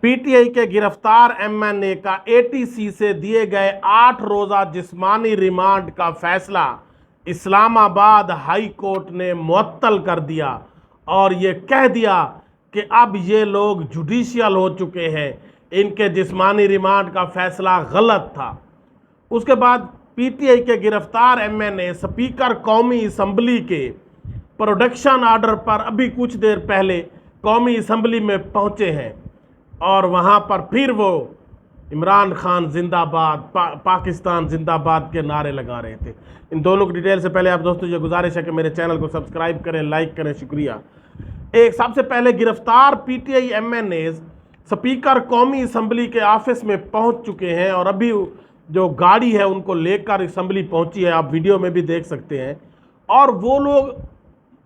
پی ٹی آئی کے گرفتار M N اے کا اے ٹی سی سے دیے گئے 8 روزہ جسمانی ریمانڈ کا فیصلہ اسلام آباد ہائی کورٹ نے معطل کر دیا اور یہ کہہ دیا کہ اب یہ لوگ جوڈیشل ہو چکے ہیں، ان کے جسمانی ریمانڈ کا فیصلہ غلط تھا۔ اس کے بعد پی ٹی آئی کے گرفتار ایم این اے سپیکر قومی اسمبلی کے پروڈکشن آرڈر پر ابھی کچھ دیر پہلے قومی اسمبلی میں پہنچے ہیں اور وہاں پر پھر وہ عمران خان زندہ باد، پاکستان زندہ باد کے نعرے لگا رہے تھے۔ ان دونوں کی ڈیٹیل سے پہلے آپ دوستو یہ گزارش ہے کہ میرے چینل کو سبسکرائب کریں، لائک کریں، شکریہ۔ ایک سب سے پہلے گرفتار P T I M N As speaker قومی اسمبلی کے آفس میں پہنچ چکے ہیں اور ابھی جو گاڑی ہے ان کو لے کر اسمبلی پہنچی ہے، آپ ویڈیو میں بھی دیکھ سکتے ہیں، اور وہ لوگ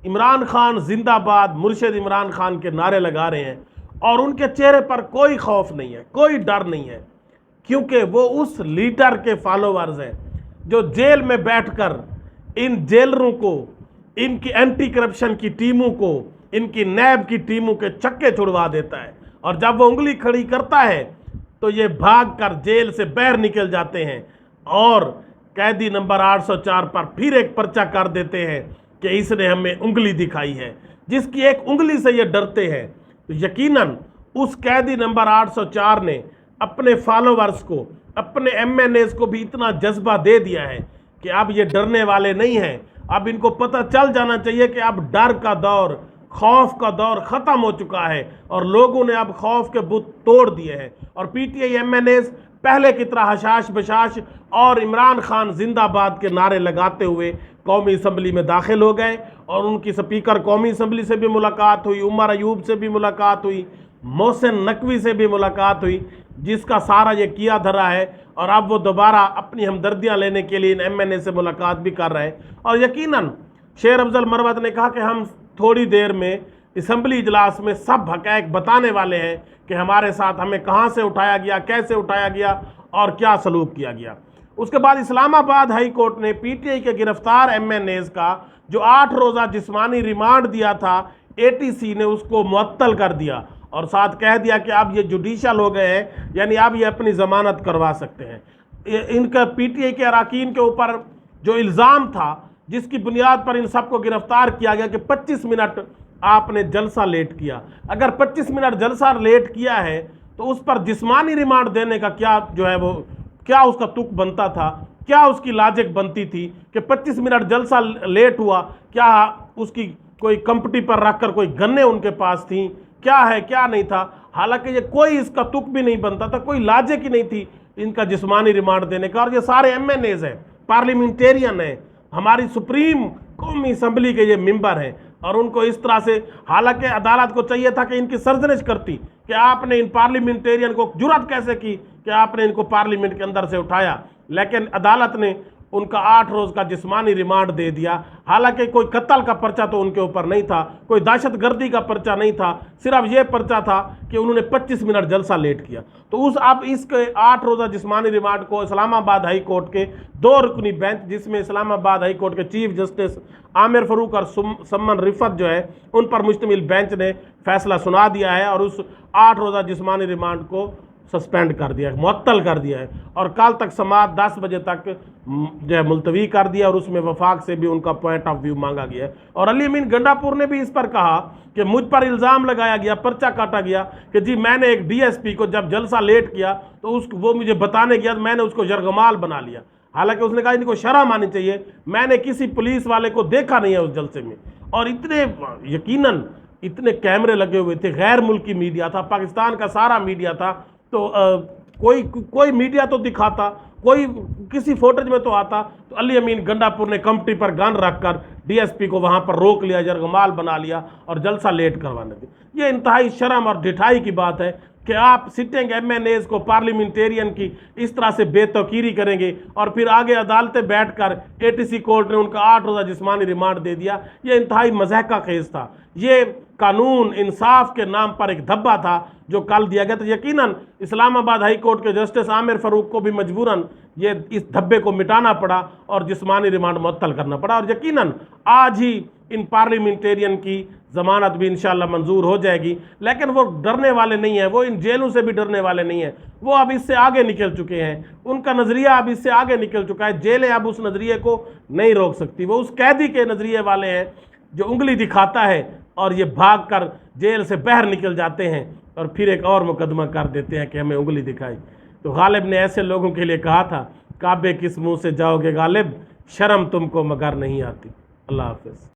عمران خان زندہ باد، مرشد عمران خان کے نعرے لگا رہے ہیں اور ان کے چہرے پر کوئی خوف نہیں ہے، کوئی ڈر نہیں ہے، کیونکہ وہ اس لیڈر کے فالوورز ہیں جو جیل میں بیٹھ کر ان جیلروں کو، ان کی اینٹی کرپشن کی ٹیموں کو، ان کی نیب کی ٹیموں کے چکے چھڑوا دیتا ہے، اور جب وہ انگلی کھڑی کرتا ہے تو یہ بھاگ کر جیل سے باہر نکل جاتے ہیں اور قیدی نمبر 804 پر پھر ایک پرچہ کر دیتے ہیں کہ اس نے ہمیں انگلی دکھائی ہے۔ جس کی ایک انگلی سے یہ ڈرتے ہیں، تو یقیناً اس قیدی نمبر 804 نے اپنے فالوورز کو، اپنے ایم این ایز کو بھی اتنا جذبہ دے دیا ہے کہ اب یہ ڈرنے والے نہیں ہیں۔ اب ان کو پتہ چل جانا چاہیے کہ اب ڈر کا دور، خوف کا دور ختم ہو چکا ہے اور لوگوں نے اب خوف کے بت توڑ دیے ہیں، اور P T I M N As پہلے کی طرح حشاش بشاش اور عمران خان زندہ باد کے نعرے لگاتے ہوئے قومی اسمبلی میں داخل ہو گئے، اور ان کی سپیکر قومی اسمبلی سے بھی ملاقات ہوئی، عمر ایوب سے بھی ملاقات ہوئی، محسن نقوی سے بھی ملاقات ہوئی، جس کا سارا یہ کیا دھرا ہے، اور اب وہ دوبارہ اپنی ہمدردیاں لینے کے لیے ان ایم این اے سے ملاقات بھی کر رہے ہیں۔ اور یقیناً شیر افضل مروت نے کہا کہ ہم تھوڑی دیر میں اسمبلی اجلاس میں سب حقائق بتانے والے ہیں کہ ہمارے ساتھ ہمیں کہاں سے اٹھایا گیا، کیسے اٹھایا گیا اور کیا سلوک کیا گیا۔ اس کے بعد اسلام آباد ہائی کورٹ نے پی ٹی آئی کے گرفتار ایم این ایز کا جو 8 روزہ جسمانی ریمانڈ دیا تھا، اے ٹی سی نے اس کو معطل کر دیا اور ساتھ کہہ دیا کہ اب یہ جوڈیشل ہو گئے ہیں، یعنی اب یہ اپنی ضمانت کروا سکتے ہیں۔ ان کا پی ٹی آئی کے اراکین کے اوپر جو الزام تھا، جس کی بنیاد پر ان سب کو گرفتار کیا گیا کہ 25 منٹ آپ نے جلسہ لیٹ کیا۔ اگر 25 منٹ جلسہ لیٹ کیا ہے تو اس پر جسمانی ریمانڈ دینے کا کیا جو ہے وہ کیا اس کا تک بنتا تھا، کیا اس کی لاجک بنتی تھی کہ 25 منٹ جلسہ لیٹ ہوا، کیا اس کی کوئی کمپٹی پر رکھ کر کوئی گنیں ان کے پاس تھیں، کیا ہے کیا نہیں تھا۔ حالانکہ یہ کوئی اس کا تک بھی نہیں بنتا تھا، کوئی لاجک ہی نہیں تھی ان کا جسمانی ریمانڈ دینے کا۔ اور یہ سارے ایم این ایز ہیں، پارلیمنٹیرین ہیں، ہماری سپریم قومی اسمبلی کے یہ ممبر ہیں، اور ان کو اس طرح سے، حالانکہ عدالت کو چاہیے تھا کہ ان کی سرزنش کرتی کہ آپ نے ان پارلیمنٹیرین کو جرأت کیسے کی کہ آپ نے ان کو پارلیمنٹ کے اندر سے اٹھایا، لیکن عدالت نے ان کا 8 روز کا جسمانی ریمانڈ دے دیا۔ حالانکہ کوئی قتل کا پرچہ تو ان کے اوپر نہیں تھا، کوئی دہشت گردی کا پرچہ نہیں تھا، صرف یہ پرچہ تھا کہ انہوں نے 25 منٹ جلسہ لیٹ کیا۔ تو اب اس کے 8 روزہ جسمانی ریمانڈ کو اسلام آباد ہائی کورٹ کے 2 رکنی بینچ، جس میں اسلام آباد ہائی کورٹ کے چیف جسٹس عامر فاروق اور سمن رفت جو ہے ان پر مشتمل بینچ نے فیصلہ سنا دیا ہے اور اس 8 روزہ جسمانی ریمانڈ کو سسپینڈ کر دیا ہے، معطل کر دیا ہے، اور کل تک سماعت 10 بجے تک جو ہے ملتوی کر دیا، اور اس میں وفاق سے بھی ان کا پوائنٹ آف ویو مانگا گیا ہے۔ اور علی امین گنڈا پور نے بھی اس پر کہا کہ مجھ پر الزام لگایا گیا، پرچہ کاٹا گیا کہ جی میں نے ایک ڈی ایس پی کو جب جلسہ لیٹ کیا تو وہ مجھے بتانے گیا، میں نے اس کو یرغمال بنا لیا۔ حالانکہ اس نے کہا ان کو شرم آنی چاہیے، میں نے کسی پولیس والے کو دیکھا نہیں ہے اس جلسے میں، اور یقیناً اتنے کیمرے لگے ہوئے تھے، غیر ملکی میڈیا تھا، پاکستان کا سارا میڈیا تھا، تو کوئی میڈیا تو دکھاتا، کوئی کسی فوٹیج میں تو آتا، تو علی امین گنڈا پور نے کمپٹی پر گن رکھ کر ڈی ایس پی کو وہاں پر روک لیا، یرغمال بنا لیا اور جلسہ لیٹ کروانے دیا۔ یہ انتہائی شرم اور ڈھٹائی کی بات ہے کہ آپ سٹنگ ایم این ایز کو، پارلیمنٹیرین کی اس طرح سے بے توقیری کریں گے، اور پھر آگے عدالتیں بیٹھ کر اے ٹی سی کورٹ نے ان کا 8 روزہ جسمانی ریمانڈ دے دیا۔ یہ انتہائی مضحکہ خیز تھا، یہ قانون انصاف کے نام پر ایک دھبا تھا جو کل دیا گیا۔ تو یقیناً اسلام آباد ہائی کورٹ کے جسٹس عامر فاروق کو بھی مجبوراً اس دھبے کو مٹانا پڑا اور جسمانی ریمانڈ معطل کرنا پڑا، اور یقیناً آج ہی ان پارلیمنٹیرین کی ضمانت بھی انشاءاللہ منظور ہو جائے گی، لیکن وہ ڈرنے والے نہیں ہیں، وہ ان جیلوں سے بھی ڈرنے والے نہیں ہیں، وہ اب اس سے آگے نکل چکے ہیں، ان کا نظریہ اب اس سے آگے نکل چکا ہے، جیلیں اب اس نظریے کو نہیں روک سکتی، وہ اس قیدی کے نظریے والے ہیں جو انگلی دکھاتا ہے اور یہ بھاگ کر جیل سے باہر نکل جاتے ہیں اور پھر ایک اور مقدمہ کر دیتے ہیں کہ ہمیں انگلی دکھائی۔ تو غالب نے ایسے لوگوں کے لیے کہا تھا، کعبے کس منہ سے جاؤ گے غالب، شرم تم کو مگر نہیں آتی۔ اللہ حافظ۔